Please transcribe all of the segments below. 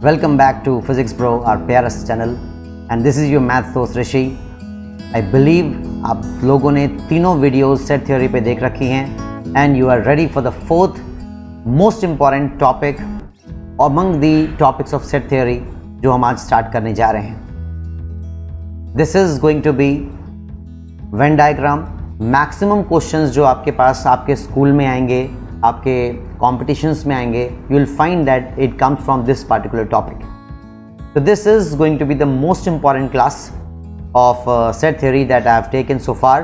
Welcome back to Physics Bro, our प्यारा सा channel, and this is your math host Rishi. I believe आप लोगों ने तीनों वीडियोस सेट थ्योरी पे देख रखी हैं and you are ready for the fourth most important topic among the topics of set theory जो हम आज स्टार्ट करने जा रहे हैं। This is going to be Venn diagram। Maximum questions जो आपके पास आपके स्कूल में आएंगे, आपके कॉम्पिटिशन्स में आएंगे, you will find that it comes from this particular topic. So this is going to be the most important class of set theory that I have taken so far।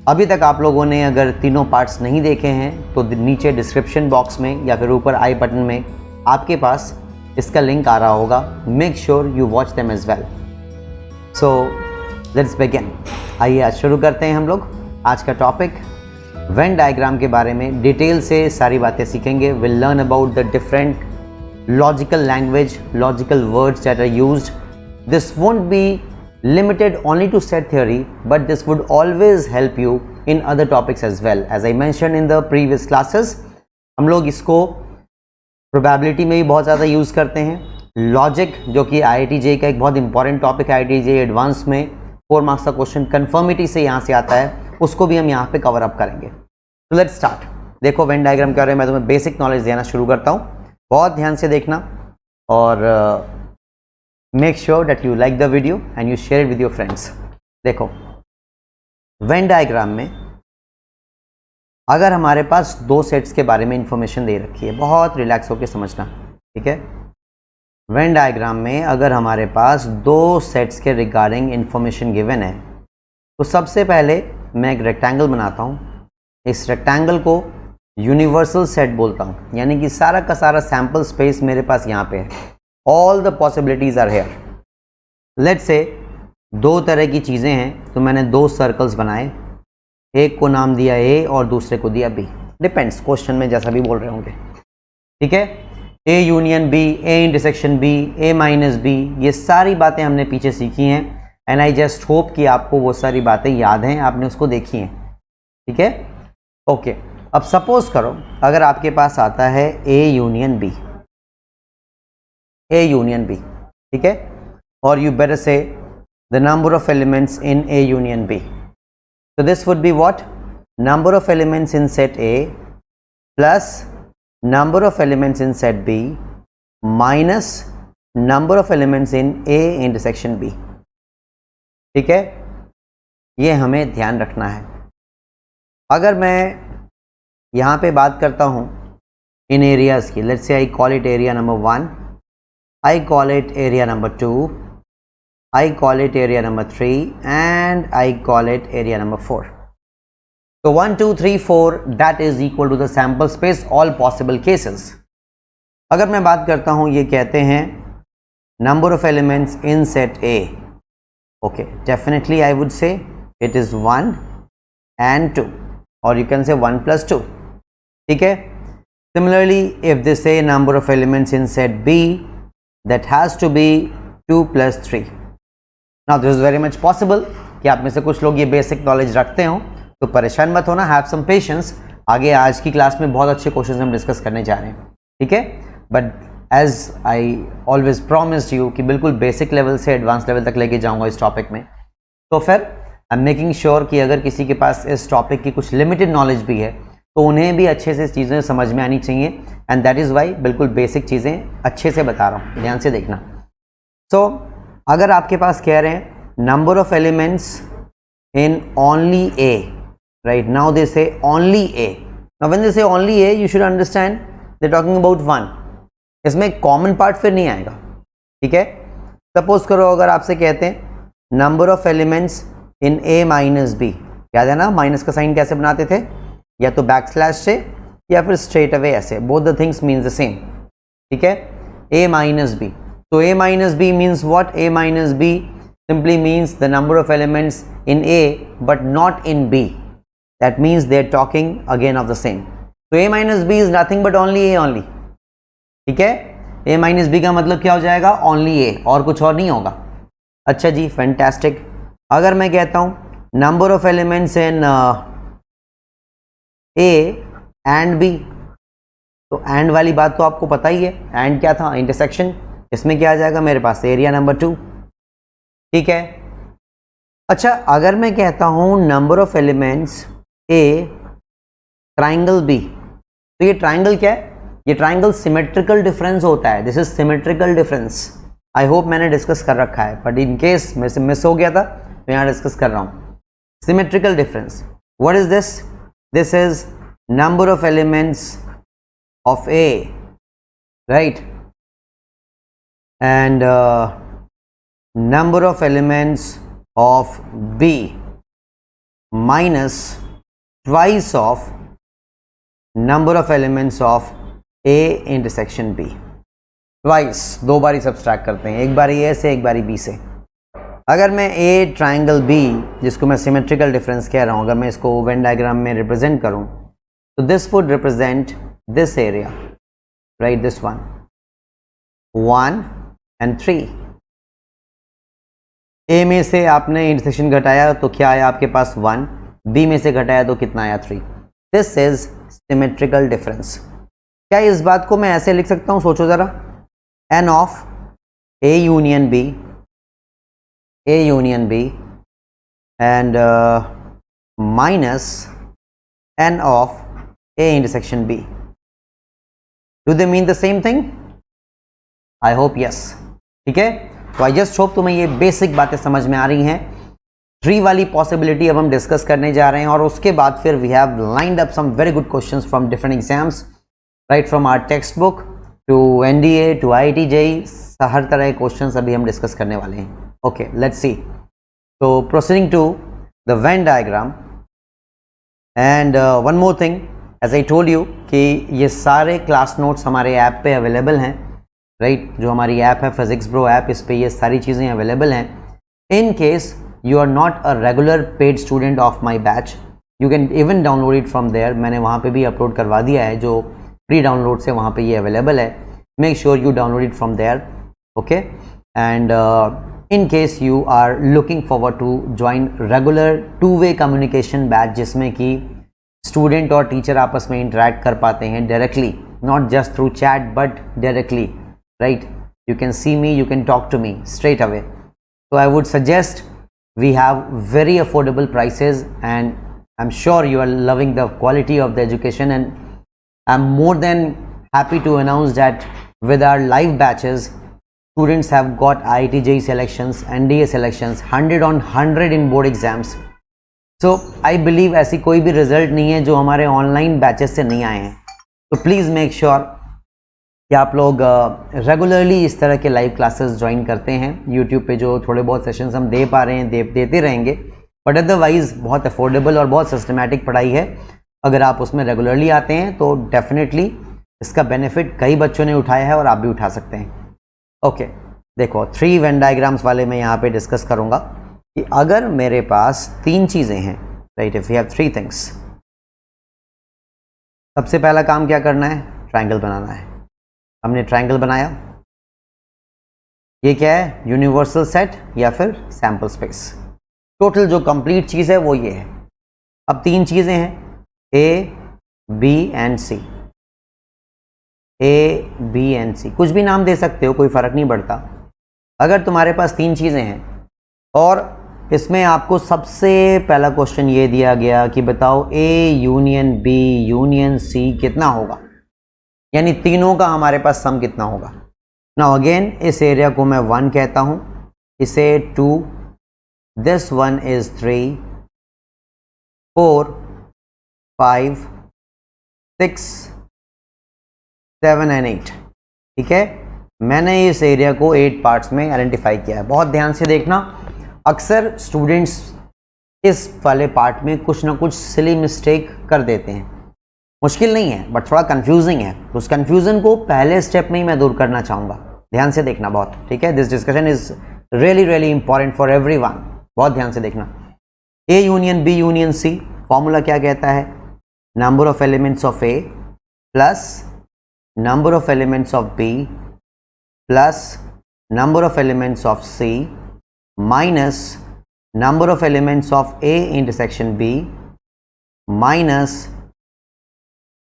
अभी तक आप लोगों ने अगर तीनों पार्ट्स नहीं देखे हैं तो नीचे डिस्क्रिप्शन बॉक्स में या फिर ऊपर आई बटन में आपके पास इसका लिंक आ रहा होगा। Make sure you watch them as well. So let's begin. आइए आज शुरू करते हैं हम लोग आज का टॉपिक। वेन डायग्राम के बारे में डिटेल से सारी बातें सीखेंगे। Will learn about the different logical language, logical words that are used. This won't be limited only to set theory, but this would always help you in other topics as well. As I mentioned in the previous classes, हम लोग इसको probability में भी बहुत ज़्यादा use करते हैं। Logic जो कि IIT-JEE का एक बहुत इंपॉर्टेंट टॉपिक है, IIT-JEE एडवांस में 4 मार्क्स का क्वेश्चन कन्फर्मिटी से यहाँ से आता है, उसको भी हम यहाँ पे कवर अप करेंगे। तो लेट्स स्टार्ट। देखो वेन डायग्राम क्या हो रहा है, मैं तुम्हें बेसिक नॉलेज देना शुरू करता हूँ, बहुत ध्यान से देखना और make sure that you like the video and you share it with your friends. देखो वेन डायग्राम में अगर हमारे पास 2 सेट्स के बारे में इंफॉर्मेशन दे रखी है, बहुत रिलैक्स होकर समझना, ठीक है। वेन डायग्राम में अगर हमारे पास 2 सेट्स के रिगार्डिंग इंफॉर्मेशन गिवन है तो सबसे पहले मैं एक रेक्टेंगल बनाता हूँ। इस रेक्टेंगल को यूनिवर्सल सेट बोलता हूँ, यानी कि सारा का सारा सैम्पल स्पेस मेरे पास यहाँ पे है। All the possibilities are here। Let's say 2 तरह की चीज़ें हैं तो मैंने 2 सर्कल्स बनाए, एक को नाम दिया A और दूसरे को दिया B। डिपेंड्स क्वेश्चन में जैसा भी बोल रहे होंगे, ठीक है। A union B, A intersection B, A minus B, ये सारी बातें हमने पीछे सीखी हैं एंड आई जस्ट होप कि आपको वो सारी बातें याद हैं, आपने उसको देखी हैं, ठीक है। ओके, अब सपोज करो अगर आपके पास आता है A union B, A union B, ठीक है, और you better say the number of elements in A union B। So this would be what? Number of elements in set A plus number of elements in set B minus number of elements in A intersection B, ठीक है। ये हमें ध्यान रखना है। अगर मैं यहाँ पे बात करता हूँ इन एरियाज़ की, let's say I call it area number 1, I call it area number 2, I call it area number 3 and I call it area number 4। So 1, 2, 3, 4 that is equal to the sample space all possible cases। अगर मैं बात करता हूँ, ये कहते हैं number of elements in set A, okay, definitely I would say it is 1 and 2 or you can say 1 plus 2, ठीक है। Similarly if they say number of elements in set B, that has to be 2 plus 3। Now this is very much possible कि आप में से कुछ लोग ये basic knowledge रखते हो, तो परेशान मत होना, हैव सम पेशेंस। आगे आज की क्लास में बहुत अच्छे क्वेश्चंस हम डिस्कस करने जा रहे हैं, ठीक है। But as I always promised you कि बिल्कुल बेसिक लेवल से एडवांस लेवल तक लेके जाऊंगा इस टॉपिक में। तो फिर आई एम मेकिंग श्योर कि अगर किसी के पास इस टॉपिक की कुछ लिमिटेड नॉलेज भी है तो उन्हें भी अच्छे से चीज़ें समझ में आनी चाहिए एंड दैट इज़ वाई बिल्कुल बेसिक चीज़ें अच्छे से बता रहा हूँ, ध्यान से देखना। सो अगर आपके पास कह रहे हैं number of elements in only A, right, now they say only A. Now when they say only A you should understand they talking about 1। इसमें कॉमन पार्ट फिर नहीं आएगा, ठीक है। सपोज करो अगर आपसे कहते हैं number of elements in A minus B, याद है ना माइनस का साइन कैसे बनाते थे, या तो बैक स्लैश से या फिर स्ट्रेट अवे ऐसे, both the things means the same, ठीक है। a माइनस बी, तो a minus B means what? a minus B simply means the number of elements in a but not in b। That means they are talking again of the same. तो a minus B is nothing but only a only, ठीक है। a minus B का मतलब क्या हो जाएगा? Only a, और कुछ और नहीं होगा। अच्छा जी, फैंटास्टिक। अगर मैं कहता हूँ number of elements in A and B, तो एंड वाली बात तो आपको पता ही है। एंड क्या था? इंटरसेक्शन। इसमें क्या आ जाएगा मेरे पास, एरिया नंबर 2। ठीक है, अच्छा अगर मैं कहता हूं number of elements A triangle B, तो ये ट्राइंगल क्या है, ये ट्राइंगल सिमेट्रिकल डिफरेंस होता है। This is symmetrical difference. I hope मैंने डिस्कस कर रखा है, बट इन केस मेरे से मिस हो गया था तो यहां डिस्कस कर रहा हूं। Symmetrical difference, what is this? This is number of elements of A, right, and number of elements of B minus twice of number of elements of A intersection B। twice, दो बारी subtract करते हैं, एक बारी A से एक बारी B से। अगर मैं A ट्राइंगल B, जिसको मैं सिमेट्रिकल डिफरेंस कह रहा हूं, अगर मैं इसको वेन डायग्राम में रिप्रेजेंट करूं तो this would represent this area, right, this one, 1 and 3। ए में से आपने इंटरसेक्शन घटाया तो क्या आया आपके पास 1, बी में से घटाया तो कितना आया 3। This is symmetrical difference. क्या इस बात को मैं ऐसे लिख सकता हूं, सोचो जरा, N of A union B, A union B and minus N of A intersection B. Do they mean the same thing? I hope yes. ठीक है, तो आई जस्ट होप तुम्हें ये बेसिक बातें समझ में आ रही हैं। ट्री वाली पॉसिबिलिटी अब हम डिस्कस करने जा रहे हैं, और उसके बाद फिर we have lined up some very good questions from different exams, right, from our text book to NDA to IIT JEE, हर तरह के क्वेश्चंस अभी हम डिस्कस करने वाले हैं। Okay, let's see. तो proceeding to the Venn diagram, and one more thing, as I told you कि ये सारे क्लास नोट्स हमारे ऐप पे अवेलेबल हैं, राइट, जो हमारी ऐप है फिजिक्स ब्रो ऐप, इस पे ये सारी चीज़ें अवेलेबल हैं। In case you are not a regular paid student of my batch, you can even download it from there. मैंने वहाँ पे भी अपलोड करवा दिया है, जो फ्री डाउनलोड से वहाँ पे ये अवेलेबल है। Make sure you download it from there, okay. And in case you are looking forward to join regular 2-वे कम्युनिकेशन बैच, जिसमें कि स्टूडेंट और टीचर आपस में इंटरेक्ट कर पाते हैं directly, not just through chat but directly, right, you can see me, you can talk to me straight away. So I would suggest we have very affordable prices, and I'm sure you are loving the quality of the education, and I'm more than happy to announce that with our live batches, students have got IIT JEE selections, NDA selections, 100 on 100 in board exams. So I believe ऐसी कोई भी result नहीं है जो हमारे online batches से नहीं आए हैं। तो प्लीज़ मेक श्योर कि आप लोग रेगुलरली इस तरह के लाइव क्लासेस ज्वाइन करते हैं। यूट्यूब पे जो थोड़े बहुत सेशंस हम दे पा रहे हैं, देते रहेंगे, बट अदरवाइज बहुत अफोर्डेबल और बहुत सिस्टमैटिक पढ़ाई है। अगर आप उसमें रेगुलरली आते हैं तो डेफिनेटली इसका बेनिफिट कई बच्चों ने उठाया है और आप भी उठा सकते हैं। ओके, देखो 3 वेन डायग्राम्स वाले मैं यहाँ पे डिस्कस करूँगा कि अगर मेरे पास 3 चीज़ें हैं, right, if you have 3 things, सबसे पहला काम क्या करना है, ट्रायंगल बनाना है। हमने ट्रायंगल बनाया, ये क्या है, यूनिवर्सल सेट या फिर सैंपल स्पेस। टोटल जो कंप्लीट चीज़ है वो ये है। अब 3 चीज़ें हैं, A B and C, A B and C, कुछ भी नाम दे सकते हो, कोई फ़र्क नहीं पड़ता। अगर तुम्हारे पास 3 चीज़ें हैं और इसमें आपको सबसे पहला क्वेश्चन ये दिया गया कि बताओ A union B union C कितना होगा, यानी तीनों का हमारे पास सम कितना होगा। नाउ अगेन इस एरिया को मैं 1 कहता हूं, इसे 2, दिस वन इज 3, 4, 5, 6, 7 एंड 8। ठीक है, मैंने इस एरिया को 8 पार्ट्स में आइडेंटिफाई किया है। बहुत ध्यान से देखना, अक्सर स्टूडेंट्स इस वाले पार्ट में कुछ ना कुछ सिली मिस्टेक कर देते हैं। मुश्किल नहीं है बट थोड़ा कंफ्यूजिंग है, तो उस कंफ्यूजन को पहले स्टेप में ही मैं दूर करना चाहूँगा। ध्यान से देखना बहुत, ठीक है। This discussion is really really important for everyone, बहुत ध्यान से देखना। A union B union C, formula क्या कहता है, number of elements of A plus number of elements of B plus number of elements of C minus number of elements of A intersection B minus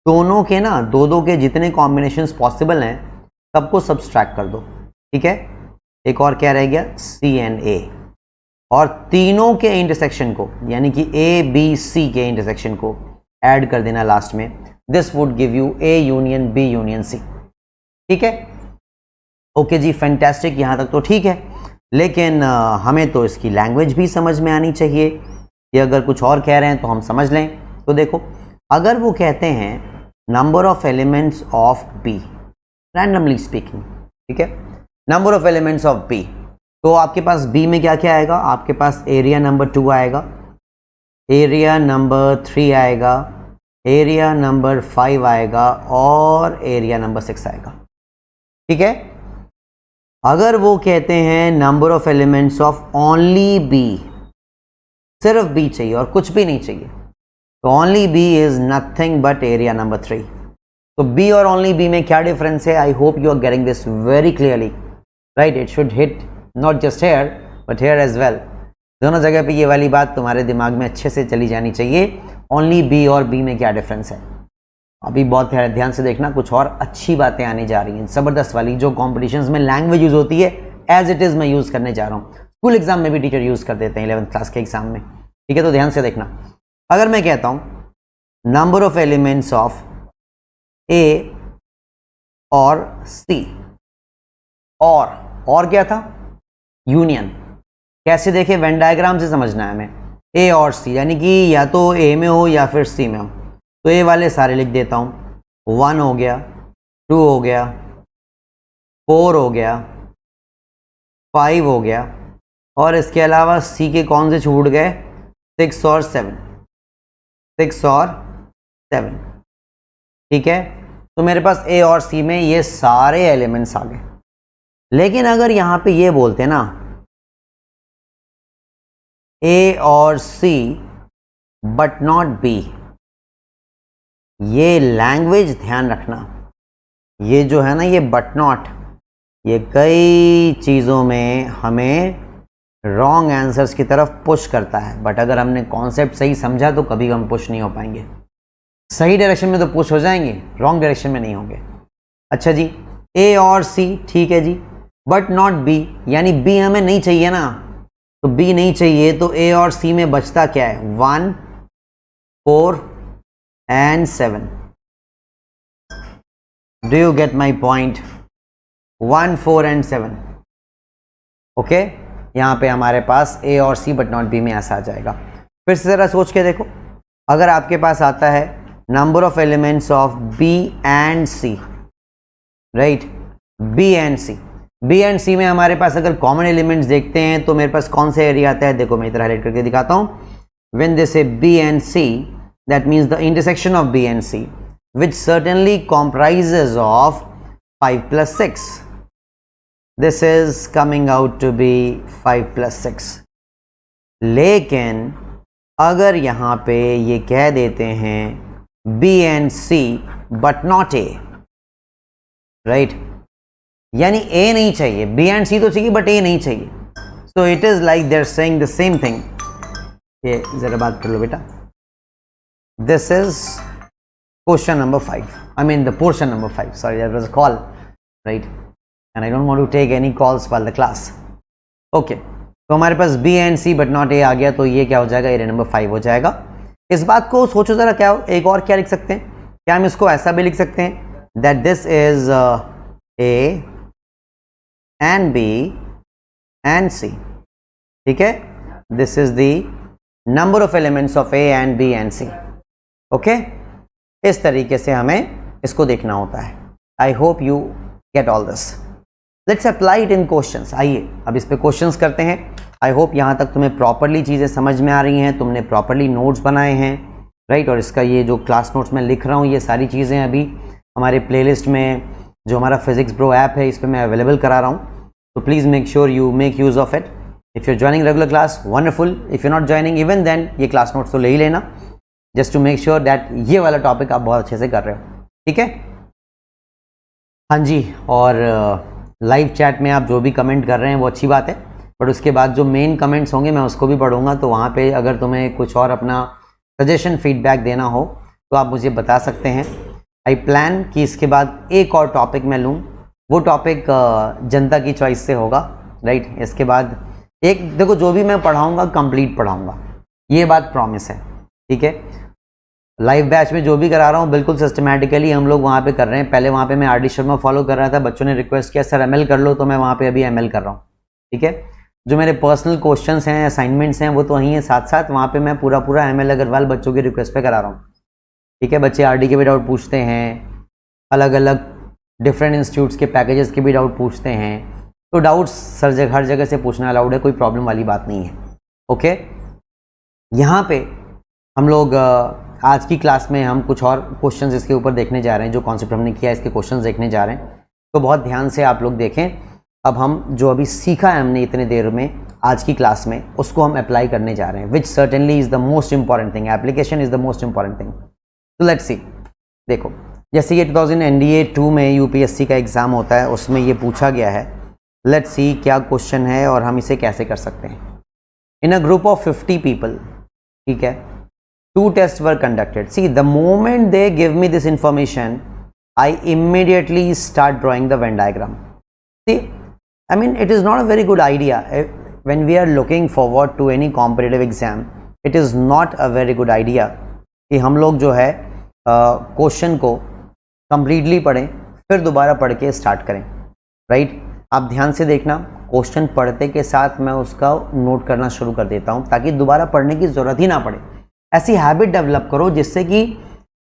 दोनों के ना दो के जितने combinations possible हैं सबको सब्सट्रैक्ट कर दो। ठीक है, एक और क्या रह गया, सी एंड ए, और तीनों के इंटरसेक्शन को यानी कि ए बी सी के इंटरसेक्शन को ऐड कर देना लास्ट में। This would give you A union B union C. ठीक है, ओके जी, फैंटास्टिक, यहां तक तो ठीक है। लेकिन हमें तो इसकी लैंग्वेज भी समझ में आनी चाहिए। ये अगर कुछ और कह रहे हैं तो हम समझ लें। तो देखो, अगर वो कहते हैं number of elements of B, randomly speaking, ठीक है, number of elements of B, तो आपके पास बी में क्या क्या आएगा, आपके पास एरिया नंबर 2 आएगा, एरिया नंबर 3 आएगा, एरिया नंबर 5 आएगा और एरिया नंबर 6 आएगा। ठीक है, अगर वो कहते हैं number of elements of only B, सिर्फ बी चाहिए और कुछ भी नहीं चाहिए, तो only B is nothing but area number 3। तो बी और ओनली बी में क्या डिफरेंस है? I hope you are getting this very clearly, right? It should hit not just here but here as well. दोनों जगह पे ये वाली बात तुम्हारे दिमाग में अच्छे से चली जानी चाहिए। ओनली बी और बी में क्या डिफरेंस है? अभी बहुत ध्यान से देखना, कुछ और अच्छी बातें आने जा रही हैं, ज़बरदस्त वाली, जो कॉम्पिटिशन्स में लैंग्वेज यूज़ होती है एज इट इज़ मैं यूज़ करने जा रहा हूँ। स्कूल एग्जाम में भी टीचर यूज़ कर देते हैं 11th क्लास के एग्जाम में। ठीक है, तो ध्यान से देखना। अगर मैं कहता हूँ नंबर ऑफ एलिमेंट्स ऑफ ए और सी, और क्या था? यूनियन। कैसे देखें? वेन डायग्राम से समझना है हमें। ए और सी यानी कि या तो ए में हो या फिर सी में हो। तो ए वाले सारे लिख देता हूँ, 1 हो गया, 2 हो गया, 4 हो गया, 5 हो गया, और इसके अलावा सी के कौन से छूट गए? 6 और 7, 6 और 7। ठीक है, तो मेरे पास ए और सी में ये सारे एलिमेंट्स आ गए। लेकिन अगर यहां पे ये बोलते ना ए और सी बट नॉट बी, ये लैंग्वेज ध्यान रखना, ये जो है ना ये बट नॉट, ये कई चीज़ों में हमें रॉन्ग आंसर्स की तरफ पुश करता है। बट अगर हमने कॉन्सेप्ट सही समझा तो कभी हम पुश नहीं हो पाएंगे। सही डायरेक्शन में तो पुश हो जाएंगे, रॉन्ग डायरेक्शन में नहीं होंगे। अच्छा जी, ए और सी ठीक है जी, बट नॉट बी, यानी बी हमें नहीं चाहिए ना, तो बी नहीं चाहिए तो ए और सी में बचता क्या है? 1, 4 and 7. Do you get my point? 1, 4 and 7. Okay, यहां पे हमारे पास ए और सी बट नॉट बी में ऐसा आ जाएगा। फिर से जरा सोच के देखो, अगर आपके पास आता है number of elements of B and C, right, B and C, B and C में हमारे पास अगर कॉमन एलिमेंट्स देखते हैं तो मेरे पास कौन से एरिया आता है? देखो मैं इधर हाईलाइट करके दिखाता हूं। When they say B and C, that means the intersection of B and C, which certainly comprises of 5 plus 6. This is coming out to be 5 plus 6. लेकिन अगर यहाँ पे ये कह देते हैं B and C but not A, right? यानी A नहीं चाहिए, B and C तो चाहिए but A नहीं चाहिए। So it is like they're saying the same thing. ये जरा बात कर लो बेटा। This is question number 5. I mean the portion number 5. Sorry, that was a call, right? And I don't want to take any calls while the class. Okay. तो हमारे पास B and C but not A आ गया, तो ये क्या हो जाएगा? Area number 5 हो जाएगा। इस बात को सोचो जरा, क्या एक और क्या लिख सकते हैं? क्या हम इसको ऐसा भी लिख सकते हैं that this is A and B and C. ठीक है? This is the number of elements of A and B and C. Okay, इस तरीके से हमें इसको देखना होता है। I hope you get all this. Let's apply it in questions. आइए अब इस पे क्वेश्चंस करते हैं। आई होप यहाँ तक तुम्हें प्रॉपरली चीज़ें समझ में आ रही हैं, तुमने प्रॉपरली नोट्स बनाए हैं, राइट? और इसका ये जो क्लास नोट्स मैं लिख रहा हूँ, ये सारी चीज़ें अभी हमारे प्लेलिस्ट में जो हमारा फिजिक्स ब्रो ऐप है इस पर मैं अवेलेबल करा रहा हूँ। तो please make sure you make use of it. If you are joining regular class, wonderful. If you not joining even then, ये क्लास नोट्स तो ले ही लेना, just to make sure that ये वाला टॉपिक आप बहुत अच्छे से कर रहे हो। ठीक है? हाँ जी, और लाइव चैट में आप जो भी कमेंट कर रहे हैं वो अच्छी बात है, बट उसके बाद जो मेन कमेंट्स होंगे मैं उसको भी पढ़ूंगा। तो वहाँ पे अगर तुम्हें कुछ और अपना सजेशन फीडबैक देना हो तो आप मुझे बता सकते हैं। आई प्लान कि इसके बाद एक और टॉपिक मैं लूँ वो टॉपिक जनता की चॉइस से होगा, राइट। इसके बाद एक देखो, जो भी मैं पढ़ाऊंगा कंप्लीट पढ़ाऊंगा, ये बात प्रॉमिस है, ठीक है। लाइव बैच में जो भी करा रहा हूँ बिल्कुल सिस्टमैटिकली हम लोग वहाँ पे कर रहे हैं। पहले वहाँ पे मैं आर डी शर्मा फॉलो कर रहा था, बच्चों ने रिक्वेस्ट किया सर एमएल कर लो, तो मैं वहाँ पे अभी एमएल कर रहा हूँ, ठीक है। जो मेरे पर्सनल क्वेश्चंस हैं, असाइनमेंट्स हैं, वो तो वहीं है, साथ साथ वहाँ पे मैं पूरा एमएल अग्रवाल बच्चों की रिक्वेस्ट पे करा रहा हूँ, ठीक है। बच्चे आरडी के भी डाउट पूछते हैं, अलग अलग डिफरेंट इंस्टीट्यूट्स के पैकेजेस के भी डाउट पूछते हैं, तो डाउट्स हर जगह से पूछना अलाउड है, कोई प्रॉब्लम वाली बात नहीं है, ओके। यहाँ पे हम लोग आज की क्लास में हम कुछ और क्वेश्चंस इसके ऊपर देखने जा रहे हैं, जो कॉन्सेप्ट हमने किया इसके क्वेश्चंस देखने जा रहे हैं, तो बहुत ध्यान से आप लोग देखें। अब हम जो अभी सीखा है हमने इतने देर में आज की क्लास में, उसको हम अप्लाई करने जा रहे हैं, which certainly is the most important thing. Application is the most important thing. तो लेट्स सी, देखो जैसे ये 2000 NDA 2 में यूपीएससी का एग्जाम होता है, उसमें ये पूछा गया है। लेट्स सी क्या क्वेश्चन है और हम इसे कैसे कर सकते हैं। In a group of 50 people, ठीक है, 2 tests were conducted. See, the moment they give me this information, I immediately start drawing the Venn diagram. See, I mean, it is not a very good idea. When we are looking forward to any competitive exam, it is not a very good idea कि हम लोग जो है question को completely पढ़ें, फिर दोबारा पढ़ के स्टार्ट करें, राइट। आप ध्यान से देखना, क्वेश्चन पढ़ते के साथ मैं उसका नोट करना शुरू कर देता हूँ, ताकि दोबारा पढ़ने की ज़रूरत ही ना पड़े। ऐसी हैबिट डेवलप करो जिससे कि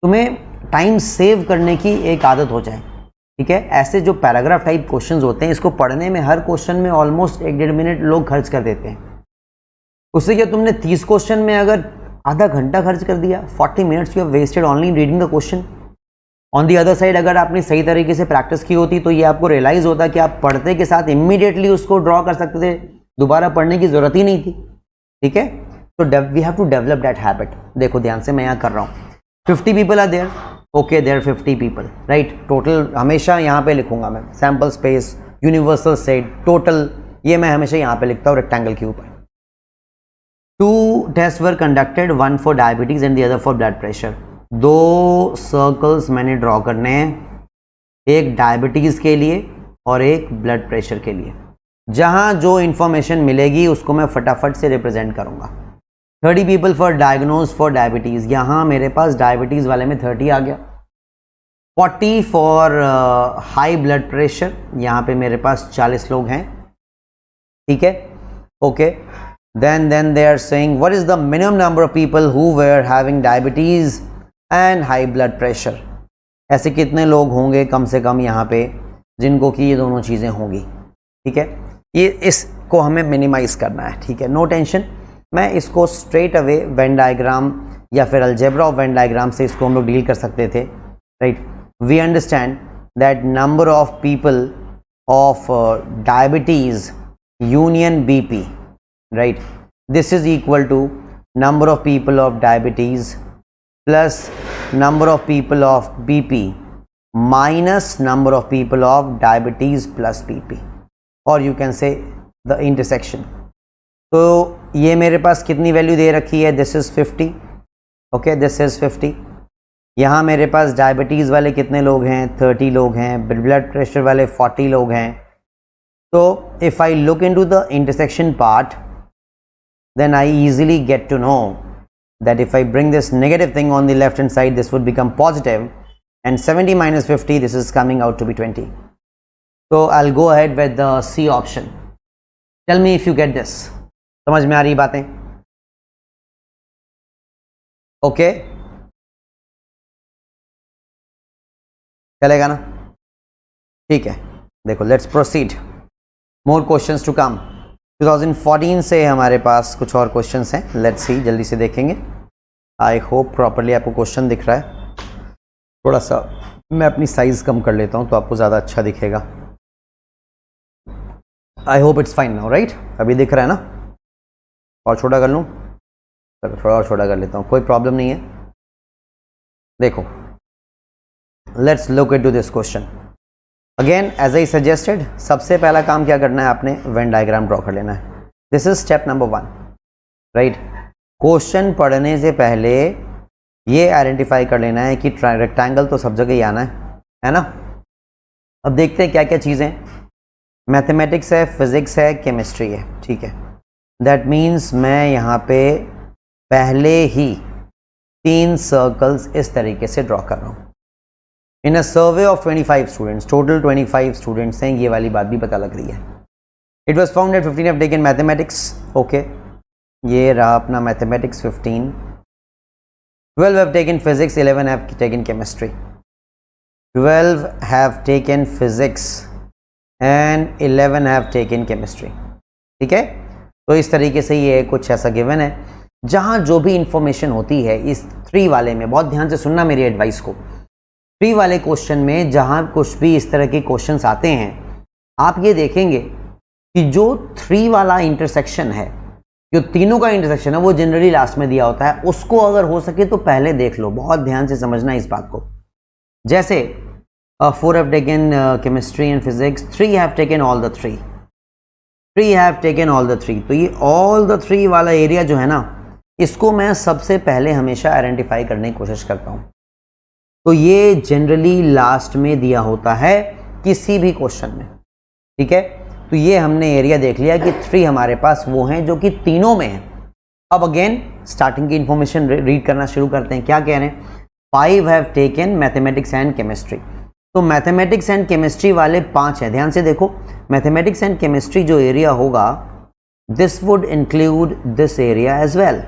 तुम्हें टाइम सेव करने की एक आदत हो जाए, ठीक है। ऐसे जो पैराग्राफ टाइप क्वेश्चंस होते हैं, इसको पढ़ने में हर क्वेश्चन में ऑलमोस्ट 1-1.5 मिनट लोग खर्च कर देते हैं। उससे क्या, तुमने 30 क्वेश्चन में अगर आधा घंटा खर्च कर दिया, 40 minutes you have wasted only reading the question. On the other side, अगर आपने सही तरीके से प्रैक्टिस की होती तो ये आपको रियलाइज होता कि आप पढ़ते के साथ इमीडिएटली उसको ड्रॉ कर सकते थे, दोबारा पढ़ने की जरूरत ही नहीं थी, ठीक है। तो we have to develop that habit. देखो ध्यान से, मैं यहाँ कर रहा हूँ, 50 people are there, okay, there 50 people, right. Total हमेशा यहाँ पे लिखूंगा मैं, sample space, universal set, total, ये मैं हमेशा यहाँ पे लिखता हूँ रेक्टेंगल के ऊपर। 2 tests were conducted, one for diabetes and the other for blood pressure. 2 circles मैंने ड्रॉ करने हैं, एक डायबिटीज के लिए और एक ब्लड प्रेशर के लिए। जहां जो इंफॉर्मेशन मिलेगी उसको मैं फटाफट से रिप्रेजेंट करूंगा। 30 people for diagnose for diabetes, यहां मेरे पास डायबिटीज वाले में 30 आ गया। 40 फॉर हाई ब्लड प्रेशर, यहां पे मेरे पास 40 लोग हैं, ठीक है, okay. then they are saying what is the minimum number of people who were having diabetes and high blood pressure, ऐसे कितने लोग होंगे कम से कम यहाँ पे जिनको कि ये दोनों चीज़ें होंगी, ठीक है। ये इसको हमें मिनिमाइज करना है, ठीक है, नो टेंशन। मैं इसको स्ट्रेट अवे वेन डायग्राम या फिर अलजेब्रा ऑफ वेन डायग्राम से इसको हम लोग डील कर सकते थे, right. We understand that number of people of diabetes union BP, right, this is equal to number of people of diabetes plus number of people of BP minus number of people of diabetes plus BP, or you can say the intersection. तो ये मेरे पास कितनी value दे रखी है, this is 50, okay, this is 50। यहाँ मेरे पास diabetes वाले कितने लोग हैं, 30 लोग हैं, ब्लड प्रेशर वाले 40 लोग हैं। तो if I look into the intersection part, then I easily get to know that if I bring this negative thing on the left hand side, this would become positive, and 70 minus 50, this is coming out to be 20. So I'll go ahead with the C option. Tell me if you get this. समझ में आ रही बातें? Okay, चलेगा ना? ठीक है, देखो, let's proceed. More questions to come. 2014 से हमारे पास कुछ और क्वेश्चंस हैं, लेट्स सी, जल्दी से देखेंगे। आई होप प्रॉपरली आपको क्वेश्चन दिख रहा है। थोड़ा सा मैं अपनी साइज़ कम कर लेता हूं तो आपको ज़्यादा अच्छा दिखेगा। I hope it's fine now, right. अभी दिख रहा है ना? और छोटा कर लूँ? चलो थोड़ा और छोटा कर लेता हूँ, कोई प्रॉब्लम नहीं है। देखो, let's look into this question again as I suggested. सबसे पहला काम क्या करना है, आपने वेन डायग्राम ड्रॉ कर लेना है। This is step number 1, right. Question पढ़ने से पहले ये आइडेंटिफाई कर लेना है कि रेक्टेंगल तो सब जगह ही आना है ना। अब देखते हैं क्या क्या चीज़ें, मैथमेटिक्स है, फिजिक्स है, केमिस्ट्री है, ठीक है। दैट मीन्स मैं यहाँ पे पहले ही 3 सर्कल्स इस तरीके से ड्रॉ कर रहा हूँ। In a survey of 25 students, total 25 students हैं, ये वाली बात भी पता लग रही है। It was found that 15 have taken mathematics, okay, ये रहा अपना mathematics 15, 12 have taken physics, 11 have taken chemistry, 12 have taken physics and 11 have taken chemistry, ठीक है। तो इस तरीके से ये कुछ ऐसा गिवन है जहाँ जो भी इंफॉर्मेशन होती है इस 3 वाले में, बहुत ध्यान से सुनना मेरी एडवाइस को, 3 वाले क्वेश्चन में जहाँ कुछ भी इस तरह के क्वेश्चंस आते हैं, आप ये देखेंगे कि जो 3 वाला इंटरसेक्शन है, जो तीनों का इंटरसेक्शन है, वो जनरली लास्ट में दिया होता है। उसको अगर हो सके तो पहले देख लो, बहुत ध्यान से समझना इस बात को। जैसे 4 have taken chemistry and physics, 3 have taken all the 3, 3 have taken all the 3। तो ये all the 3 वाला एरिया जो है ना, इसको मैं सबसे पहले हमेशा आइडेंटिफाई करने की कोशिश करता हूँ। तो ये जनरली लास्ट में दिया होता है किसी भी क्वेश्चन में, ठीक है। तो ये हमने एरिया देख लिया कि 3 हमारे पास वो हैं जो कि तीनों में हैं। अब अगेन स्टार्टिंग की इंफॉर्मेशन रीड करना शुरू करते हैं। क्या कह रहे हैं? 5 have taken mathematics and chemistry. तो मैथमेटिक्स एंड केमिस्ट्री वाले 5 हैं। ध्यान से देखो, मैथमेटिक्स एंड केमिस्ट्री जो एरिया होगा, this would include this area as well,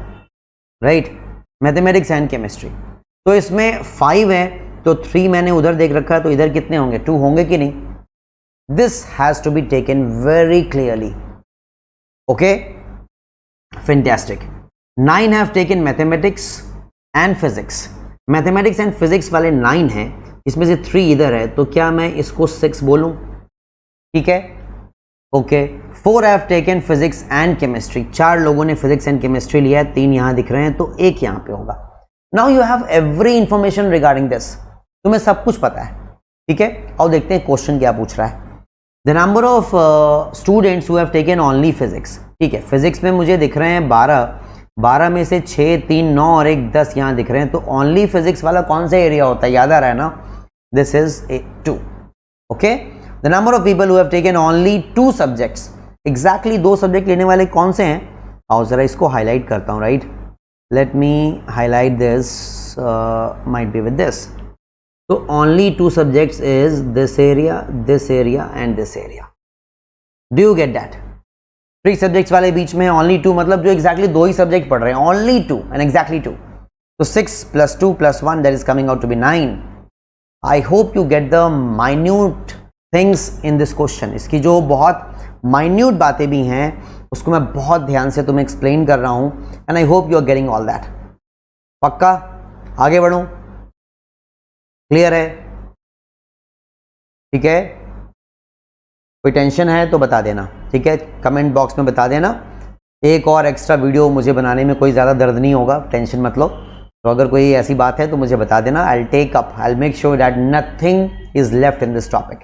right, mathematics and chemistry. तो इसमें 5 है, तो 3 मैंने उधर देख रखा है, तो इधर कितने होंगे? 2 होंगे कि नहीं? This has to be taken very clearly. Okay? Fantastic. 9 have taken mathematics and physics. Mathematics and physics वाले 9 हैं, इसमें से 3 इधर है, तो क्या मैं इसको 6 बोलूं? ठीक है? Okay. 4 have taken physics and chemistry. 4 लोगों ने physics and chemistry लिया है, 3 यहाँ दिख रहे हैं, तो 1 यहाँ पे होगा। Now you have every information regarding this. तुम्हें सब कुछ पता है, ठीक है? और देखते हैं क्वेश्चन क्या पूछ रहा है। The number of students who have taken only physics, ठीक है, फिजिक्स में मुझे दिख रहे हैं 12 में से 6, 3, 9 और 1, 10 यहाँ दिख रहे हैं। तो ओनली फिजिक्स वाला कौन सा एरिया होता है? याद आ रहा है ना? This is 2, okay. The number of people who have taken only 2 subjects, exactly 2 subject लेने वाले कौन से हैं? आओ जरा इसको हाईलाइट करता हूँ, right. Let me highlight this, might be with this. So only 2 subjects is this area and this area. Do you get that? 3 subjects वाले बीच में only 2, मतलब जो exactly 2 ही subject पढ़ रहे हैं, only 2 and exactly 2. So 6 plus 2 plus 1, that is coming out to be 9. I hope you get the minute things in this question. इसकी जो बहुत minute बातें भी हैं, उसको मैं बहुत ध्यान से तुम्हें explain कर रहा हूँ, and I hope you are getting all that. पक्का? आगे बढ़ूँ? क्लियर है? ठीक है, कोई टेंशन है तो बता देना, ठीक है, कमेंट बॉक्स में बता देना। एक और एक्स्ट्रा वीडियो मुझे बनाने में कोई ज़्यादा दर्द नहीं होगा, टेंशन मत लो। तो अगर कोई ऐसी बात है तो मुझे बता देना, I will take up, I will make sure that nothing is left in this topic,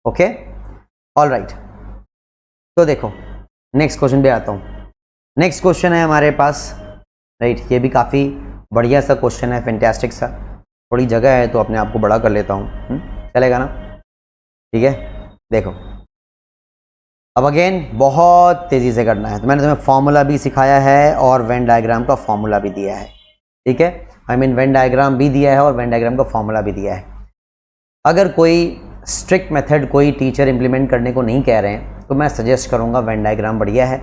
okay, all right. तो देखो नेक्स्ट क्वेश्चन पे आता हूँ। नेक्स्ट क्वेश्चन है हमारे पास, राइट, ये भी काफ़ी बढ़िया सा क्वेश्चन है, फैंटास्टिक सा। थोड़ी जगह है तो अपने आप को बड़ा कर लेता हूँ, चलेगा ना? ठीक है, देखो अब अगेन बहुत तेज़ी से करना है। तो मैंने तुम्हें फॉर्मूला भी सिखाया है और वेन डायग्राम का फॉर्मूला भी दिया है, ठीक है, आई मीन वेन डायग्राम भी दिया है और वेन डायग्राम का फॉर्मूला भी दिया है। अगर कोई स्ट्रिक्ट मेथड कोई टीचर इंप्लीमेंट करने को नहीं कह रहे हैं तो मैं सजेस्ट करूँगा वेन डायग्राम बढ़िया है,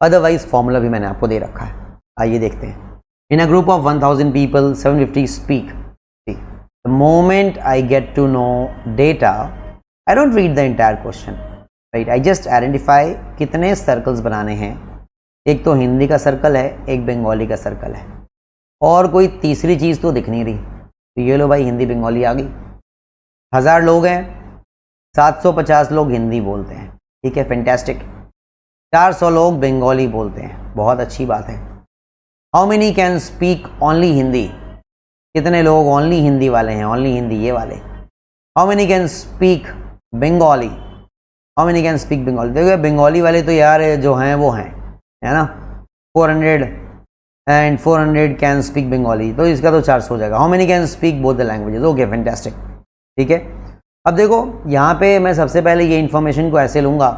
अदरवाइज फॉर्मूला भी मैंने आपको दे रखा है। आइए देखते हैं। In a group of 1000 people 750 speak. The moment I get to know data, I don't read the entire question, right? I just identify कितने सर्कल्स बनाने हैं। एक तो हिंदी का सर्कल है, एक बंगाली का सर्कल है, और कोई तीसरी चीज़ तो दिख नहीं रही। तो ये लो भाई, हिंदी बंगाली आ गई। 1000 लोग हैं, 750 लोग हिंदी बोलते हैं, ठीक है, फैंटास्टिक। 400 लोग बंगाली बोलते हैं, बहुत अच्छी बात है। How many can speak only Hindi? कितने लोग ओनली हिंदी वाले हैं? ओनली हिंदी ये वाले। How many can speak Bengali? How many can speak Bengali? देखो बंगाली वाले तो यार जो हैं वो हैं, है ना, 400 एंड 400 कैन स्पीक बंगाली, तो इसका तो 400 हो जाएगा। How many can speak both the languages? Okay, fantastic, ठीक है। अब देखो यहाँ पे मैं सबसे पहले ये इन्फॉर्मेशन को ऐसे लूँगा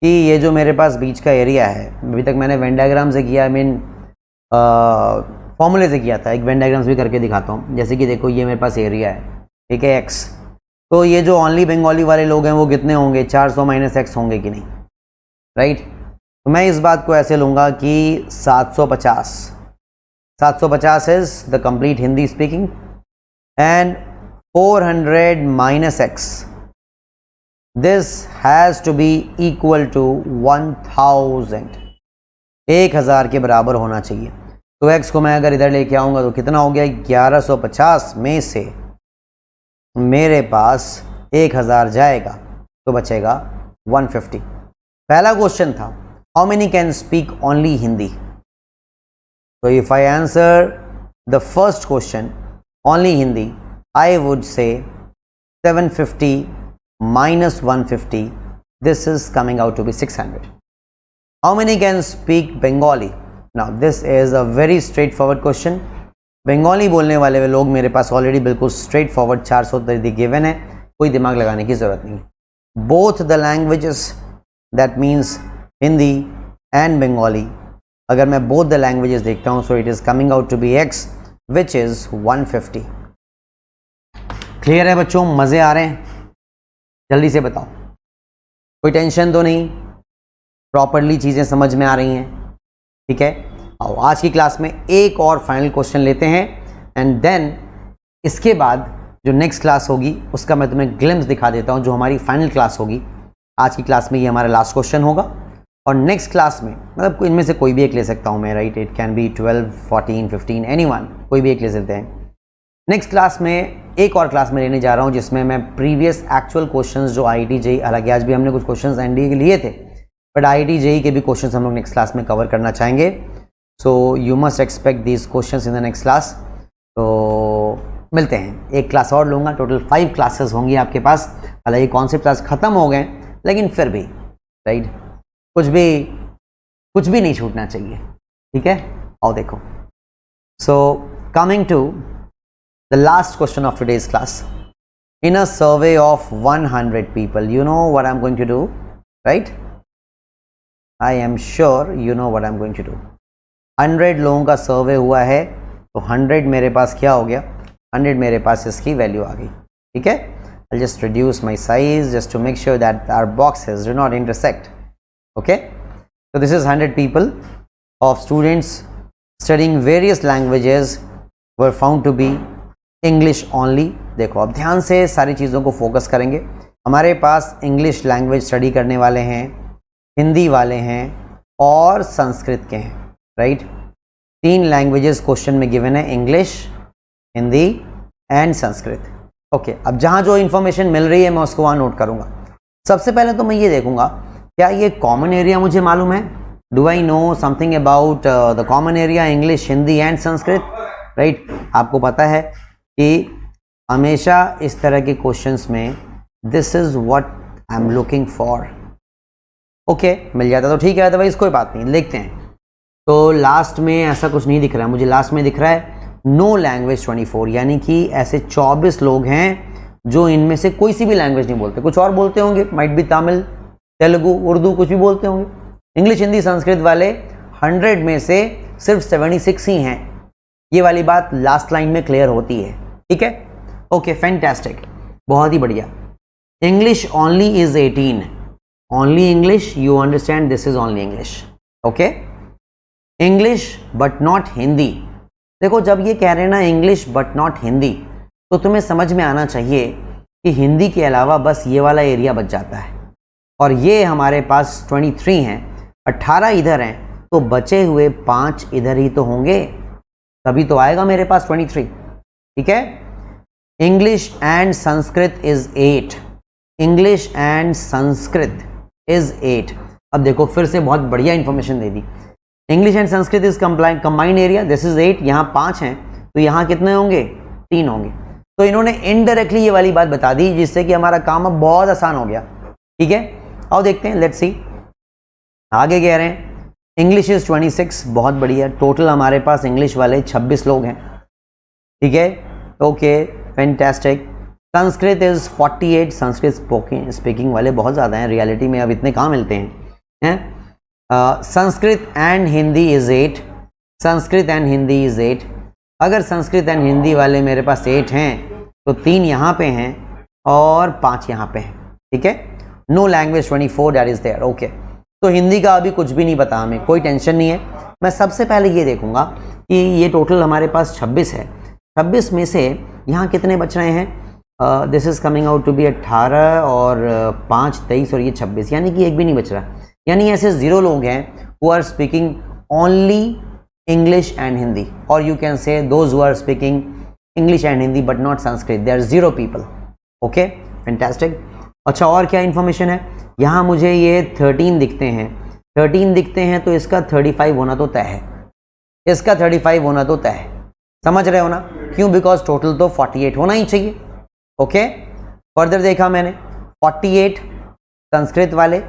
कि ये जो मेरे पास बीच का एरिया है, अभी तक मैंने वेन डायग्राम से किया, आई मीन फॉर्मूले से किया था। एक वेन डायग्राम्स भी करके दिखाता हूँ। जैसे कि देखो ये मेरे पास एरिया है, ठीक है, एक्स। तो ये जो ओनली बंगाली वाले लोग हैं वो कितने होंगे, 400 माइनस एक्स होंगे कि नहीं, राइट। तो मैं इस बात को ऐसे लूँगा कि 750 is the complete Hindi speaking and 400 minus x, this has to be equal to 1000, 1000 के बराबर होना चाहिए। तो x को मैं अगर इधर लेके आऊँगा तो कितना हो गया, 1150 में से मेरे पास 1000 जाएगा तो बचेगा 150। पहला क्वेश्चन था how many can speak only Hindi. तो if I answer the first question only Hindi, I would say 750 minus 150, this is coming out to be 600. How many can speak Bengali? Now this is a very straightforward question. Bengali बोलने वाले लोग मेरे पास already बिल्कुल straight forward 400 given है, कोई दिमाग लगाने की ज़रूरत नहीं है। Both the languages, that means Hindi and Bengali, अगर मैं बोथ द लैंग्वेजेस देखता हूँ so it is coming out to be x which is 150। क्लियर है बच्चों, मज़े आ रहे हैं? जल्दी से बताओ, कोई टेंशन तो नहीं, प्रॉपरली चीज़ें समझ में आ रही हैं, ठीक है। आओ आज की क्लास में एक और फाइनल क्वेश्चन लेते हैं एंड देन इसके बाद जो नेक्स्ट क्लास होगी उसका मैं तुम्हें ग्लिम्स दिखा देता हूं। जो हमारी फाइनल क्लास होगी आज की क्लास में ये हमारा लास्ट क्वेश्चन होगा और नेक्स्ट क्लास में मतलब इनमें से कोई भी एक ले सकता हूं मैं, right. It can be 12, 14, 15, anyone, कोई भी एक ले सकते हैं। नेक्स्ट क्लास में एक और क्लास में लेने जा रहा हूं जिसमें मैं प्रीवियस एक्चुअल क्वेश्चंस जो IIT JEE, हालांकि आज भी हमने कुछ क्वेश्चंस NDA के लिए थे, बट IIT JEE के भी क्वेश्चंस हम लोग नेक्स्ट क्लास में कवर करना चाहेंगे। So you must expect these questions in the next class. तो मिलते हैं, एक क्लास और लूँगा, टोटल 5 क्लासेस होंगी आपके पास। हालांकि कॉन्सेप्ट क्लास ख़त्म हो गए लेकिन फिर भी राइट कुछ भी नहीं छूटना चाहिए, ठीक है। आओ देखो, so coming to the last question of today's class. In a survey of 100 people, you know what I'm going to do, right? I am sure you know what I'm going to do. 100 लोगों का सर्वे हुआ है तो 100 मेरे पास क्या हो गया, 100 मेरे पास इसकी वैल्यू आ गई, ठीक है। I'll just reduce my size just to make sure that our boxes do not intersect. Okay, so this is 100 people of students studying various languages were found to be English only. देखो अब ध्यान से सारी चीज़ों को focus करेंगे। हमारे पास English language study करने वाले हैं, हिंदी वाले हैं और संस्कृत के हैं, राइट। 3 लैंग्वेजेस क्वेश्चन में गिवन है, English, Hindi and Sanskrit. Okay, अब जहाँ जो इन्फॉर्मेशन मिल रही है मैं उसको वहाँ नोट करूँगा। सबसे पहले तो मैं ये देखूँगा क्या ये कॉमन एरिया मुझे मालूम है, do I know something about the common area English, Hindi and Sanskrit, right. आपको पता है कि हमेशा इस तरह के क्वेश्चंस में this is what I am looking for. Okay, मिल जाता तो ठीक है, अदरवाइज कोई बात नहीं, देखते हैं। तो लास्ट में ऐसा कुछ नहीं दिख रहा है मुझे, लास्ट में दिख रहा है नो लैंग्वेज 24, यानी कि ऐसे 24 लोग हैं जो इनमें से कोई सी भी लैंग्वेज नहीं बोलते। कुछ और बोलते होंगे, माइट बी तमिल, तेलुगु, उर्दू, कुछ भी बोलते होंगे। इंग्लिश, हिंदी, संस्कृत वाले 100 में से सिर्फ 76 ही हैं। ये वाली बात लास्ट लाइन में क्लियर होती है, ठीक है। ओके, फैंटास्टिक, बहुत ही बढ़िया। English only is 18, only English, you understand, this is only English. Okay, English but not Hindi. देखो जब ये कह रहे हैं ना इंग्लिश बट नॉट हिंदी, तो तुम्हें समझ में आना चाहिए कि हिंदी के अलावा बस ये वाला एरिया बच जाता है और ये हमारे पास 23 हैं, 18 इधर हैं, तो बचे हुए 5 इधर ही तो होंगे, तभी तो आएगा मेरे पास 23, ठीक है। English and Sanskrit is 8, English and Sanskrit is 8। अब देखो फिर से बहुत बढ़िया information they the. English and Sanskrit is combined area, this is 8, यहाँ 5 हैं तो यहाँ कितने होंगे, 3 होंगे। तो इन्होंने इनडायरेक्टली ये वाली बात बता दी जिससे कि हमारा काम अब बहुत आसान हो गया, ठीक है। आओ देखते हैं, लेट्स सी आगे कह रहे हैं इंग्लिश इज 26, बहुत बढ़िया। टोटल हमारे पास इंग्लिश वाले 26 लोग हैं, ठीक है। Okay, fantastic. Sanskrit is 48, Sanskrit speaking वाले बहुत ज़्यादा हैं, रियलिटी में अब इतने कहाँ मिलते हैं। Sanskrit and Hindi is 8, Sanskrit and Hindi is 8। अगर संस्कृत एंड हिंदी वाले मेरे पास 8 हैं तो 3 यहाँ पे हैं और 5 यहाँ पे हैं, ठीक है। No language 24 that is there, okay. तो हिंदी का अभी कुछ भी नहीं पता हमें, कोई टेंशन नहीं है। मैं सबसे पहले ये देखूंगा कि ये टोटल हमारे पास 26 है, 26 में से यहाँ कितने बच रहे हैं। This is coming out to be 18 और 5 23 और ये 26, यानी कि एक भी नहीं बच रहा। यानी ऐसे 0 लोग हैं who are speaking only English and Hindi, और you can say those who are speaking English and Hindi but not Sanskrit, they are 0 people, okay, fantastic. अच्छा, और क्या इन्फॉर्मेशन है, यहाँ मुझे ये 13 दिखते हैं, 13 दिखते हैं, तो इसका 35 होना तो तय है, इसका 35 होना तो तय है, समझ रहे हो ना। क्यों? बिकॉज टोटल तो 48 होना ही चाहिए, ओके। फर्दर देखा मैंने 48 संस्कृत वाले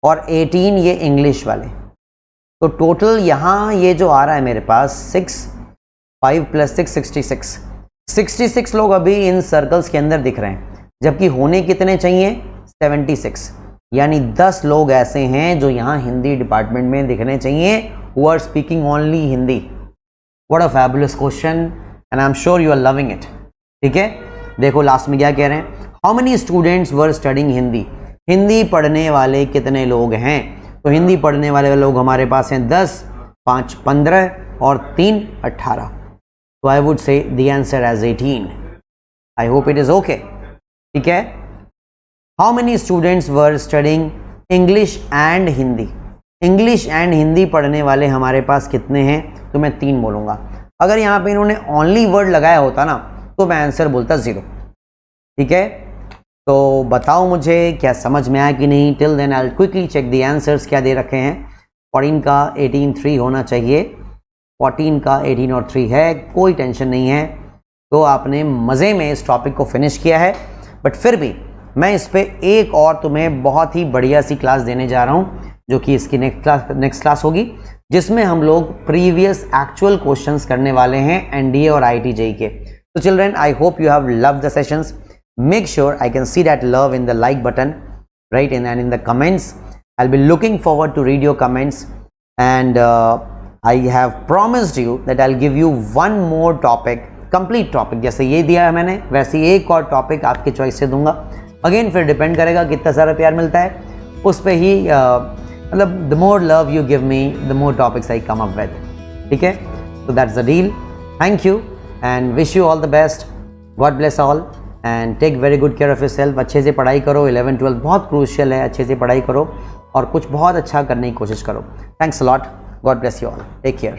और 18 ये इंग्लिश वाले, तो टोटल यहाँ ये जो आ रहा है मेरे पास 5 + 6 66 लोग अभी इन सर्कल्स के अंदर दिख रहे हैं, जबकि होने कितने चाहिए 76, यानी 10 लोग ऐसे हैं जो यहाँ हिंदी डिपार्टमेंट में दिखने चाहिए, who are speaking only Hindi. What a fabulous question and I am sure you are loving it, ठीक है। देखो लास्ट में क्या कह रहे हैं, how many students were studying Hindi, Hindi पढ़ने वाले कितने लोग हैं। तो हिंदी पढ़ने वाले लोग हमारे पास हैं 10, 5 15 और 3 18, तो I would say the answer as 18। I hope it is okay, ठीक है। How many students were studying English and Hindi, English and Hindi पढ़ने वाले हमारे पास कितने हैं, तो मैं 3 बोलूँगा। अगर यहाँ पे इन्होंने ओनली वर्ड लगाया होता ना तो मैं आंसर बोलता 0, ठीक है। तो बताओ मुझे क्या समझ में आया कि नहीं। Till then I will quickly check the answers क्या दे रखे हैं। 14 का 18 3 होना चाहिए, 14 का 18 और 3 है, कोई टेंशन नहीं है। तो आपने मज़े में इस टॉपिक को फिनिश किया है, बट फिर भी मैं इस पर एक और तुम्हें बहुत ही बढ़िया सी क्लास देने जा रहा हूँ, जो कि इसकी नेक्स्ट क्लास होगी, जिसमें हम लोग प्रीवियस एक्चुअल क्वेश्चंस करने वाले हैं एनडीए और आईआईटी के। So children, I hope you have loved the sessions. Make sure I can see that love in the like button, right? And in the comments, I'll be looking forward to read your comments. And I have promised you that I'll give you one more topic, complete topic. जैसे ये दिया है मैंने, वैसे एक और topic आपकी choice से दूंगा। अगेन फिर डिपेंड करेगा कितना सारा प्यार मिलता है, उस पर ही मतलब the more love you give me, the more topics I come up with. ठीक है? So that's the deal. Thank you. And wish you all the best. God bless all and take very good care of yourself. अच्छे से पढ़ाई करो, 11 12 बहुत crucial है, अच्छे से पढ़ाई करो और कुछ बहुत अच्छा करने की कोशिश करो। Thanks a lot. God bless you all. Take care.